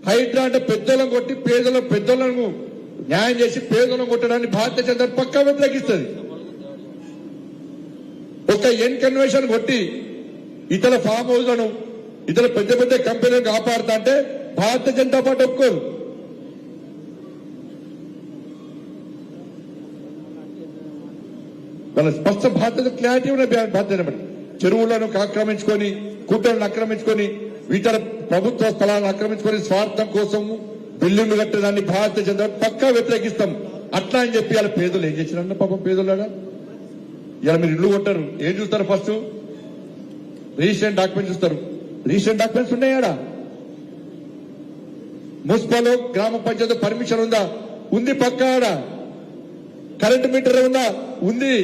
హైడ్రా అంటే పెద్దలను కొట్టి పెద్దలను న్యాయం చేసి పేదలను కొట్టడాన్ని భారతీయ జనతా పక్కా వ్యతిరేకిస్తుంది. ఒక ఎన్ కన్వెన్షన్ కొట్టి ఇతర ఫామ్ హౌస్లను ఇతర పెద్ద పెద్ద కంపెనీలను కాపాడుతా అంటే భారతీయ జనతా పార్టీ ఒప్పుకోరు. వాళ్ళ స్పష్ట బాధ్యత క్లారిటీ ఉన్న బాధ్యత. చెరువులను ఆక్రమించుకొని కుట్రలను ఆక్రమించుకొని ఇతర ప్రభుత్వ స్థలాలను ఆక్రమించుకొని స్వార్థం కోసం బిల్డింగ్లు కట్టడాన్ని భారతీయ జనతా పక్కా వ్యతిరేకిస్తాం. అట్లా అని చెప్పి వాళ్ళ పేదలు ఏం చేసినారన్న పాపం పేదలాడా. ఇలా మీరు ఇల్లు కొట్టారు, ఏం చూస్తారు? ఫస్ట్ రిజిస్ట్రేషన్ డాక్యుమెంట్స్ చూస్తారు. రిజిస్ట్రేషన్ డాక్యుమెంట్స్ ఉన్నాయాడా? మున్సిపల్ గ్రామ పంచాయతీ పర్మిషన్ ఉందా? ఉంది. పక్కా ఆడ కరెంట్ మీటర్ ఉందా? ఉంది.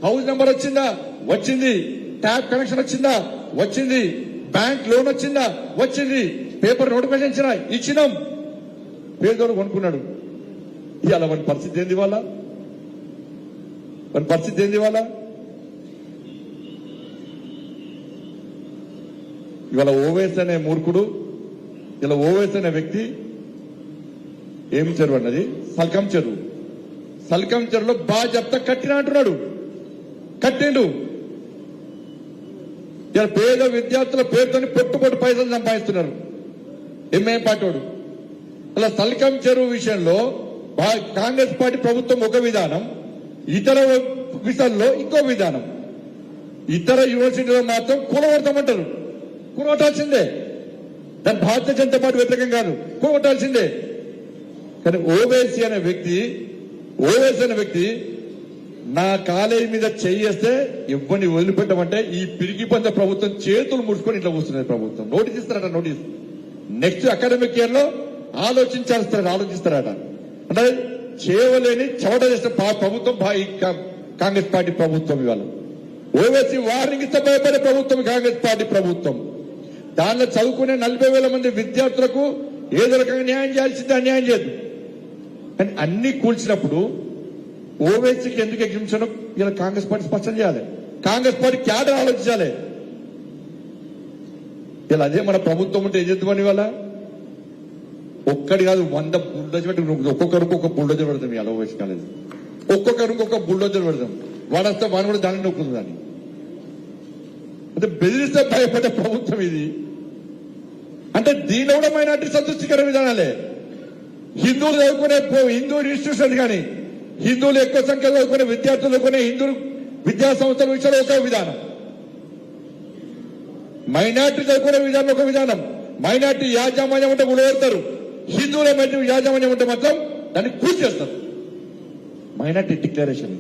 హౌస్ నెంబర్ వచ్చిందా? వచ్చింది. ట్యాప్ కనెక్షన్ వచ్చిందా? వచ్చింది. బ్యాంక్ లోన్ వచ్చిందా? వచ్చింది. పేపర్ నోటిఫికేషన్ ఇచ్చినాం. పేదోడు కొనుక్కున్నాడు. ఇవాళ వాడి పరిస్థితి ఏంది? వాళ్ళ పరిస్థితి ఏంది? వాళ్ళ ఇవాళ ఓవైస్ అనే మూర్ఖుడు, ఇలా ఓవైస్ అనే వ్యక్తి ఏం చెరువు అన్నది? సల్కం చెరువు. సల్కం చెరువులో బాధ్యత కట్టిన అంటున్నాడు. కట్టిండు. ఇలా పేద విద్యార్థుల పేరుతో పొట్టుపొట్టు పైసలు సంపాదిస్తున్నారు ఎంఐఎం పార్టీ వాడు. అలా సల్కం చెరువు విషయంలో కాంగ్రెస్ పార్టీ ప్రభుత్వం ఒక విధానం, ఇతర విషయాల్లో ఇంకో విధానం. ఇతర యూనివర్సిటీలో మాత్రం కూలగొడతామంటారు. కూలగొట్టాల్సిందే. దాని భారతీయ జనతా పార్టీ వ్యతిరేకం కాదు, కూలగొట్టాల్సిందే. కానీ ఓవైసీ అనే వ్యక్తి నా కాలేజీ మీద చేయేస్తే ఇవ్వని వదిలిపెట్టమంటే ఈ పిరికి పంద ప్రభుత్వం చేతులు ముడుచుకొని ఇట్లా కూర్చున్నది ప్రభుత్వం. నోటీస్ ఇస్తారట. నోటీస్ నెక్స్ట్ అకాడమిక్ ఇయర్ లో ఆలోచిస్తారట. అంటే చేయలేని చవట చేసిన ప్రభుత్వం కాంగ్రెస్ పార్టీ ప్రభుత్వం. ఇవాళ ఓవైసీ వార్నింగ్ ఇస్తే భయపడే ప్రభుత్వం కాంగ్రెస్ పార్టీ ప్రభుత్వం. దానిలో చదువుకునే 40,000 మంది విద్యార్థులకు ఏదో రకంగా న్యాయం చేయాల్సిందే, అన్యాయం చేయదు. కానీ అన్ని కూల్చినప్పుడు ఓవైసీకి ఎందుకు ఎగ్జిబిషన్ ఇలా కాంగ్రెస్ పార్టీ స్పష్టం చేయాలి. కాంగ్రెస్ పార్టీ క్యాడర్ ఆలోచించాలి. ఇలా అదే మన ప్రభుత్వం ఉంటే ఏం చేద్దామని వాళ్ళ ఒక్కడి కాదు 100 బుల్డోజర్ పెట్టి ఒక్కొక్కరికి ఒక బుల్డోజర్ పెడతాం. ఇలా ఓవైసీ కాలేదు. ఒక్కొక్కరికి ఒక బుల్డోజర్ పెడతాం. వాడొస్తే వాడు కూడా దాన్ని నొక్కుంది. దాన్ని అంటే బెదిరిస్తే భయపడే ప్రభుత్వం ఇది. అంటే దీనిలో కూడా మైనార్టీ సంతృష్టికర విధానాలే. హిందువులు చదువుకునే హిందూ ఇన్స్టిట్యూషన్ కానీ హిందువులు ఎక్కువ సంఖ్యలో చదువుకునే విద్యార్థులు చదువుకునే హిందూ విద్యా సంస్థల విషయంలో ఒక విధానం, మైనార్టీ చదువుకునే విధానం ఒక విధానం. మైనార్టీ యాజమాన్యం ఉంటే ఉడగొడతారు. హిందువుల మధ్య యాజమాన్యం ఉంటే మాత్రం దాన్ని కూర్చి చేస్తారు. మైనార్టీ డిక్లరేషన్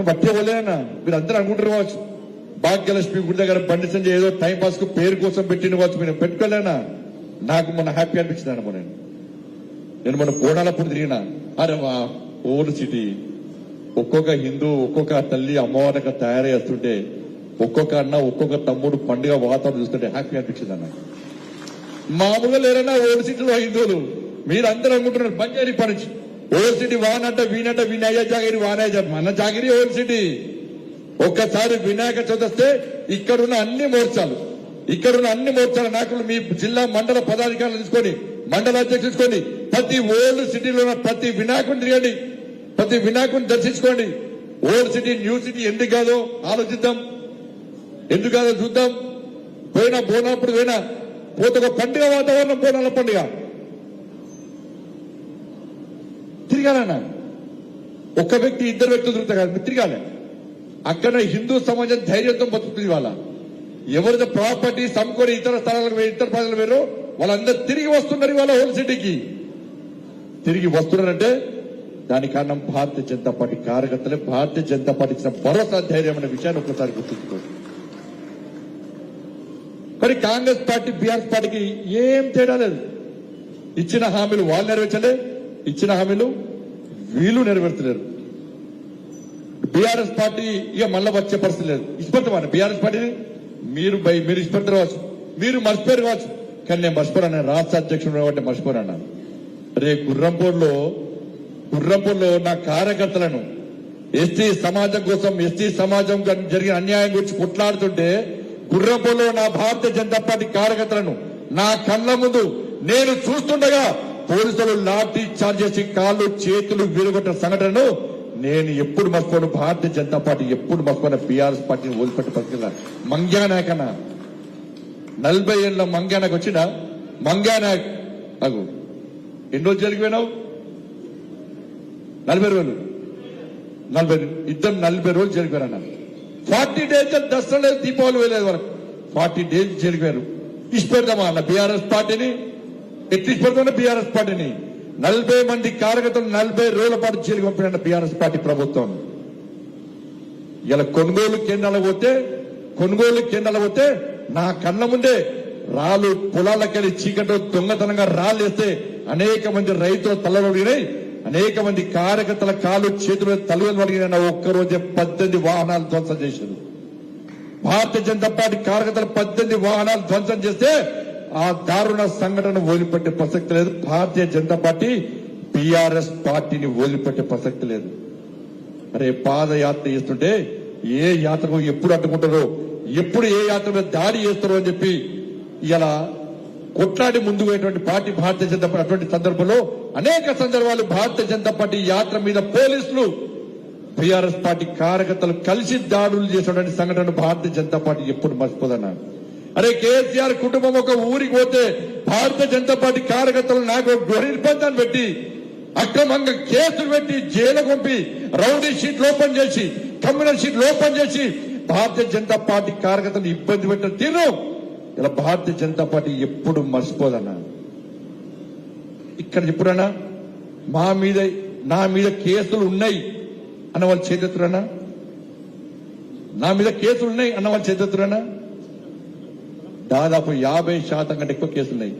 బట్టి పోలేనా? మీరు అందరూ అనుకుంటారు కావచ్చు. భాగ్యలక్ష్మి గుడి దగ్గర బండి సంజయ్ ఏదో టైం పాస్ కు పేరు కోసం పెట్టిన కావచ్చు. మీరు పెట్టుకోలేనా? నాకు మొన్న హ్యాపీ అనిపించింది అన్న. నేను మొన్న కోడాలప్పుడు తిరిగినా. అరే వా ఓల్డ్ సిటీ ఒక్కొక్క హిందూ ఒక్కొక్క తల్లి అమ్మవారిగా తయారు చేస్తుంటే ఒక్కొక్క అన్న ఒక్కొక్క తమ్ముడు పండుగ వాతావరణం చూస్తుంటే హ్యాపీ అనిపించింది అన్న. మామూలుగా లేరన్నా ఓల్డ్ సిటీలో హిందువులు. మీరు అందరూ అనుకుంటున్నారు బంజారీ పనిచి ఓల్డ్ సిటీ వానంట వీనంట వినయ జాగిరి వానయ మన జాగిరి ఓల్డ్ సిటీ. ఒక్కసారి వినాయక చవితి వస్తే ఇక్కడున్న అన్ని మోర్చాల నాయకులు మీ జిల్లా మండల పదాధికారులు తీసుకొని మండల అధ్యక్షులు తీసుకొని ప్రతి ఓల్డ్ సిటీలో ఉన్న ప్రతి వినాయకుడిని తిరగండి, ప్రతి వినాయకుడిని దర్శించుకోండి. ఓల్డ్ సిటీ న్యూ సిటీ ఎందుకు కాదో ఆలోచిద్దాం, ఎందుకు కాదో చూద్దాం. పోయినప్పుడు పోతే ఒక పండుగ వాతావరణం, బోనాల పండుగ తిరగాలన్నా. ఒక్క వ్యక్తి ఇద్దరు వ్యక్తులు తిరుగుతారు కదా, తిరగాలి. అక్కడ హిందూ సమాజం ధైర్యంతో బతుకుతుంది. వాళ్ళ ఎవరిదో ప్రాపర్టీ సమ్ముకొని ఇతర స్థలాలకు ఇతర ప్రజలు వేరు వాళ్ళందరూ తిరిగి వస్తున్నారు. ఇవాళ ఓల్డ్ సిటీకి తిరిగి వస్తున్నారంటే దానికి కారణం భారతీయ జనతా పార్టీ కార్యకర్తలే. భారతీయ జనతా పార్టీ ఇచ్చిన భరోసా ధైర్యం అనే విషయాన్ని ఒక్కసారి గుర్తుంచుకోండి. కానీ కాంగ్రెస్ పార్టీ బీఆర్ఎస్ పార్టీకి ఏం తేడా లేదు. ఇచ్చిన హామీలు వాళ్ళు నెరవేర్చలే, ఇచ్చిన హామీలు వీళ్ళు నెరవేర్చలేరు. బీఆర్ఎస్ పార్టీ ఇక మళ్ళా వచ్చే పరిస్థితి లేదు. ఇష్టపడతామని బీఆర్ఎస్ పార్టీని మీరు ఇష్టపడతారు కావచ్చు, మీరు మర్చిపోయారు కావచ్చు. కానీ నేను మర్చిపోరాను. రాష్ట్ర అధ్యక్షుడు కాబట్టి మర్చిపోరాను. రే గుర్రంపూర్లో నా కార్యకర్తలను ఎస్టీ సమాజం కోసం, ఎస్టీ సమాజం జరిగిన అన్యాయం గురించి కొట్లాడుతుంటే గుర్రపులో నా భారతీయ జనతా పార్టీ కార్యకర్తలను నా కళ్ళ ముందు నేను చూస్తుండగా పోలీసులు లాఠీ చార్జ్ చేసి కాళ్ళు చేతులు విరగొట్టిన సంఘటనను నేను ఎప్పుడు మర్చిపోను. భారతీయ జనతా పార్టీ ఎప్పుడు మర్చిపోయిన బీఆర్ఎస్ పార్టీని వదిలిపెట్టి పరిస్థితి మంగ్యానాయకన్నా 40 ఏళ్ళ మంగ్యానాయక్ వచ్చిన మంగ్యానాయక్ అగు ఎన్ని రోజులు జైలుకి పోయినావు? 40 రోజులు. 40 ఇద్దరు 40 రోజులు జైలుకి పోయినా. 40 డేస్ దసరా లేదు, దీపావళి వేయలేదు వరకు 40 డేస్ జైలుకి పోయారు. ఇష్టపెడతామా అన్న బీఆర్ఎస్ పార్టీని? ఎట్టి ఇష్టపెడతామన్నా బీఆర్ఎస్ పార్టీని? 40 మంది కార్యకర్తలు 40 రోజుల పాటు జైలుకి పంపిన బీఆర్ఎస్ పార్టీ ప్రభుత్వం. ఇలా కొనుగోలు కేంద్రాలకు పోతే నా కళ్ళ ముందే రాళ్ళు పొలాలకెళ్ళి చీకటి దొంగతనంగా రాళ్ళు వేస్తే అనేక మంది రైతుల తలలు అడిగినాయి, అనేక మంది కార్యకర్తల కాళ్ళు చేతులు తలలు అడిగిన ఒక్కరోజే 18 వాహనాలు ధ్వంసం చేశారు. భారతీయ జనతా పార్టీ కార్యకర్తలు 18 వాహనాలు ధ్వంసం చేస్తే ఆ దారుణ సంఘటన వదిలిపెట్టే ప్రసక్తి లేదు. భారతీయ జనతా పార్టీ బీఆర్ఎస్ పార్టీని వదిలిపెట్టే ప్రసక్తి లేదు. అరే పాదయాత్ర చేస్తుంటే ఏ యాత్రకు ఎప్పుడు అడ్డుకుంటారో, ఎప్పుడు ఏ యాత్ర మీద దాడి చేస్తారో అని చెప్పి ఇలా కొట్లాడి ముందుకు పోయేటువంటి పార్టీ భారతీయ జనతా పార్టీ. అటువంటి సందర్భంలో అనేక సందర్భాలు భారతీయ జనతా పార్టీ యాత్ర మీద పోలీసులు బీఆర్ఎస్ పార్టీ కార్యకర్తలు కలిసి దాడులు చేసినటువంటి సంఘటన భారతీయ జనతా పార్టీ ఎప్పుడు మర్చిపోదన్నారు. అరే కేసీఆర్ కుటుంబం ఒక ఊరికి పోతే భారతీయ జనతా పార్టీ కార్యకర్తలు నాకు గృహ నిర్బంధాన్ని పెట్టి అక్రమంగా కేసులు పెట్టి జైలు పంపి రౌడీ షీట్లు ఓపెన్ చేసి కమ్యూనల్ షీట్లు ఓపెన్ చేసి భారతీయ జనతా పార్టీ కార్యకర్తలు ఇబ్బంది పెట్టిన తీరు ఇలా భారతీయ జనతా పార్టీ ఎప్పుడు మర్చిపోదన్నా. ఇక్కడ చెప్పుడన్నా నా మీద కేసులు ఉన్నాయి అన్న వాళ్ళు చేతున్నా? నా మీద కేసులు ఉన్నాయి అన్న వాళ్ళు చేతున్నా? దాదాపు 50% కంటే ఎక్కువ కేసులున్నాయి.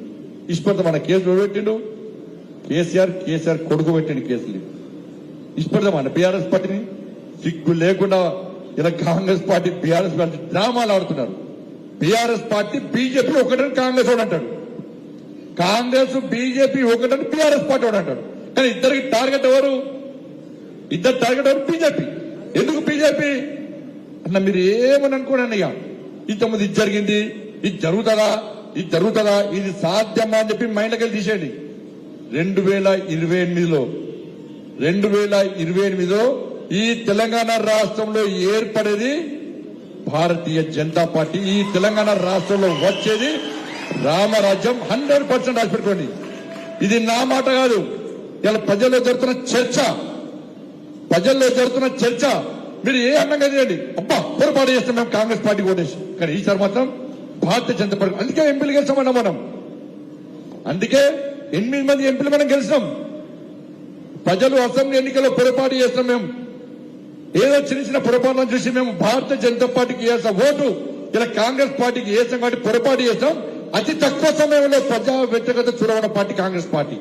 ఇష్టపడతా మన కేసులు పెట్టిండు కేసీఆర్ కొడుకు పెట్టిండు కేసులు. ఇష్టపడతా మన బీఆర్ఎస్ పార్టీని సిగ్గు లేకుండా ఇలా కాంగ్రెస్ పార్టీ బీఆర్ఎస్ పార్టీ డ్రామాలు ఆడుతున్నారు. బీఆర్ఎస్ పార్టీ బీజేపీ ఒకటని కాంగ్రెస్ వాడు అంటాడు, కాంగ్రెస్ బీజేపీ ఒకటని బీఆర్ఎస్ పార్టీ వాడు అంటాడు. కానీ ఇద్దరికి టార్గెట్ ఎవరు? బీజేపీ. ఎందుకు బీజేపీ అన్న మీరు ఏమని అనుకోండి. ఇక ఇంతకుముందు ఇది జరిగింది, ఇది జరుగుతుందా, ఇది సాధ్యమా అని చెప్పి మైండ్కి వెళ్ళి తీసేయండి. 2028లో ఈ తెలంగాణ రాష్ట్రంలో ఏర్పడేది భారతీయ జనతా పార్టీ. ఈ తెలంగాణ రాష్ట్రంలో వచ్చేది రామరాజ్యం. 100% రాసి పెట్టుకోండి. ఇది నా మాట కాదు, ఇలా ప్రజల్లో జరుగుతున్న చర్చ. మీరు ఏ అన్నంగా చేయండి, అబ్బా పొరపాటు చేస్తాం మేము కాంగ్రెస్ పార్టీ ఓటేసి. కానీ ఈసారి మాత్రం భారతీయ జనతా పార్టీ. అందుకే ఎంపీలు గెలిచామన్నా మనం. అందుకే 8 మంది ఎంపీలు మనం గెలిచాం. ప్రజలు అసెంబ్లీ ఎన్నికల్లో పొరపాటు చేస్తాం. మేము ఏదో చిన్న పొరపాట్లను చూసి మేము భారతీయ జనతా పార్టీకి వేసిన ఓటు ఇలా కాంగ్రెస్ పార్టీకి వేసాం కాబట్టి పొరపాటు చేస్తాం. అతి తక్కువ సమయంలో ప్రజా వ్యతిరేకత చూడవన్న party Congress party.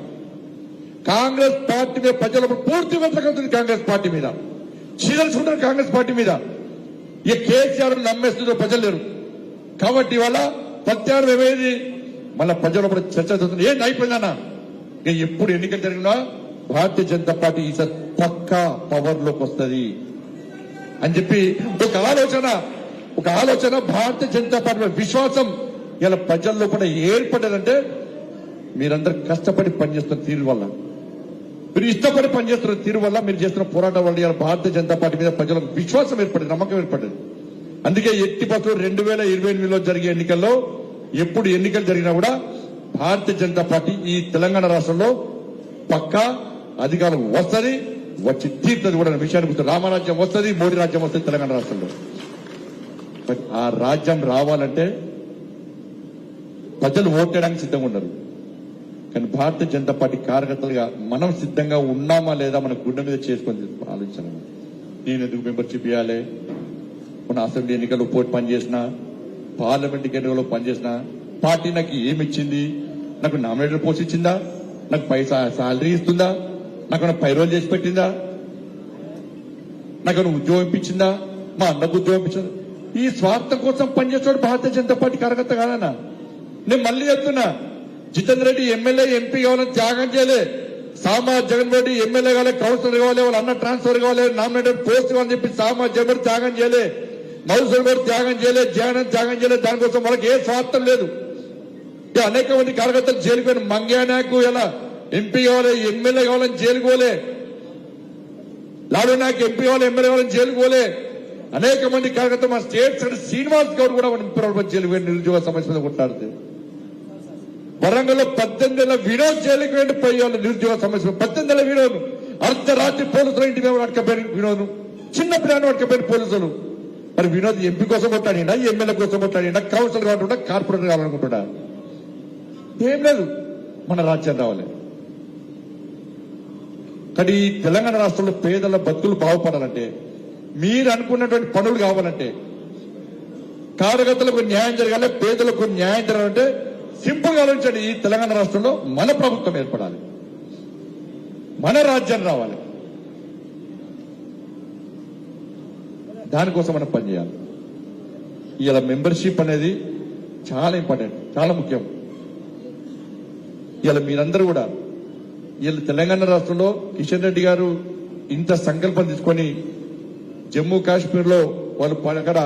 Congress party మీద ప్రజలకు పూర్తి వ్యతిరేకత ఉంది. కాంగ్రెస్ పార్టీ మీద చీదలుచుకుంటారు. కాంగ్రెస్ పార్టీ మీద ఈ కేసీఆర్ నమ్మేస్తుందో ప్రజలు లేరు కాబట్టి ఇవాళ ప్రత్యారం ఏమైంది, మళ్ళా ప్రజల చర్చ జరుగుతుంది. ఏంటి అయిపోయిందన్న? ఎప్పుడు ఎన్నికలు జరిగినా భారతీయ జనతా పార్టీ ఈసారి పక్కా పవర్ లోకి వస్తుంది అని చెప్పి ఒక ఆలోచన భారతీయ జనతా పార్టీ విశ్వాసం ఇలా ప్రజల్లో కూడా ఏర్పడ్డదంటే మీరందరూ కష్టపడి పనిచేస్తున్న తీరు వల్ల, మీరు ఇష్టపడి పనిచేస్తున్న తీరు వల్ల, మీరు చేస్తున్న పోరాటం వల్ల ఇలా భారతీయ జనతా పార్టీ మీద ప్రజలకు విశ్వాసం ఏర్పడింది, నమ్మకం ఏర్పడింది. అందుకే ఎట్టి పత్రులు 2028లో జరిగే ఎన్నికల్లో ఎప్పుడు ఎన్నికలు జరిగినా కూడా భారతీయ జనతా పార్టీ ఈ తెలంగాణ రాష్ట్రంలో పక్కా అధికారం వస్తుంది, వచ్చి తీర్థది కూడా విషయాన్ని గుర్తు. రామరాజ్యం వస్తుంది, మోడీ రాజ్యం వస్తుంది తెలంగాణ రాష్ట్రంలో. ఆ రాజ్యం రావాలంటే ప్రజలు ఓటేయడానికి సిద్ధంగా ఉన్నారు. కానీ భారతీయ జనతా పార్టీ కార్యకర్తలుగా మనం సిద్ధంగా ఉన్నామా లేదా మన గుండె మీద చేసుకొని ఆలోచన. నేను ఎందుకు మెంబర్షిప్ ఇవ్వాలి? మన అసెంబ్లీ ఎన్నికల్లో పోటీ పనిచేసిన, పార్లమెంట్ ఎన్నికల్లో పనిచేసిన పార్టీ నాకు ఏమిచ్చింది? నాకు నామినేటర్ పోస్ట్ ఇచ్చిందా? నాకు శాలరీ ఇస్తుందా? నాకు పైరోల్ చేసి పెట్టిందా? నాకు ఉద్యోగం ఇప్పించిందా? మా అన్నకు ఉద్యోగం ఇప్పించిందా? ఈ స్వార్థం కోసం పనిచేస్తాడు భారతీయ జనతా పార్టీ కార్యకర్త కాదన్నా. నేను మళ్ళీ చెప్తున్నా, జితేందర్ రెడ్డి ఎమ్మెల్యే ఎంపీ కావాలని త్యాగం చేయలే. జగన్ రెడ్డి ఎమ్మెల్యే కావాలి, కౌన్సిలర్ కావాలి, వాళ్ళ అన్న ట్రాన్స్ఫర్ కావాలి, నామినేటెడ్ పోస్ట్ కావాలని చెప్పి జగన్ త్యాగం చేయలే. మౌసులు కూడా త్యాగం చేయలేదు, త్యాగం చేయలేదు. దానికోసం వాళ్ళకి ఏ స్వార్థం లేదు. అనేక మంది కార్యకర్తలు జైలుకు పోయిన మంగ్యానాకు ఎలా ఎంపీ కావాలి, ఎమ్మెల్యే కావాలని జైలుకు పోలే. లాలు నాయక్ ఎంపీ కావాలి, ఎమ్మెల్యే కావాలని జైలుకు పోలే. అనేక మంది కార్యకర్తలు మా స్టేట్ సెక్రటరీ శ్రీనివాస్ గౌడ్ కూడా జైలుకు పోయి నిరుద్యోగ సమస్య మీద కొట్టాడుతుంది. వరంగల్లో 18 వినోద్ జైలుకు వెళ్ళి పోయేవాళ్ళు నిరుద్యోగ సమస్య. 18 వినోద్ అర్ధరాత్రి పోలీసులు ఇంటి మీద అడకపోయిన వినోద్, చిన్న పిల్లలు అడకపోయిన పోలీసులు. మరి వినోద్ ఎంపీ కోసం కొట్టాడినా, ఎమ్మెల్యే కోసం కొట్టాడినా, కౌన్సిలర్ కావాలంటున్నా, కార్పొరేటర్ కావాలనుకుంటున్నా? ఏం లేదు, మన రాజ్యం రావాలి. కానీ ఈ తెలంగాణ రాష్ట్రంలో పేదల బతుకులు బాగుపడాలంటే, మీరు అనుకున్నటువంటి పనులు కావాలంటే, కార్యకర్తలకు న్యాయం జరగాలి, పేదలకు న్యాయం జరగాలంటే సింపుల్ గా ఆలోచించండి. ఈ తెలంగాణ రాష్ట్రంలో మన ప్రభుత్వం ఏర్పడాలి, మన రాజ్యం రావాలి. దానికోసం మనం పనిచేయాలి. ఇలా మెంబర్షిప్ అనేది చాలా ఇంపార్టెంట్, చాలా ముఖ్యం. ఇలా మీరందరూ కూడా ఇలా తెలంగాణ రాష్ట్రంలో కిషన్ రెడ్డి గారు ఇంత సంకల్పం తీసుకొని జమ్మూ కాశ్మీర్ లో వాళ్ళు అక్కడ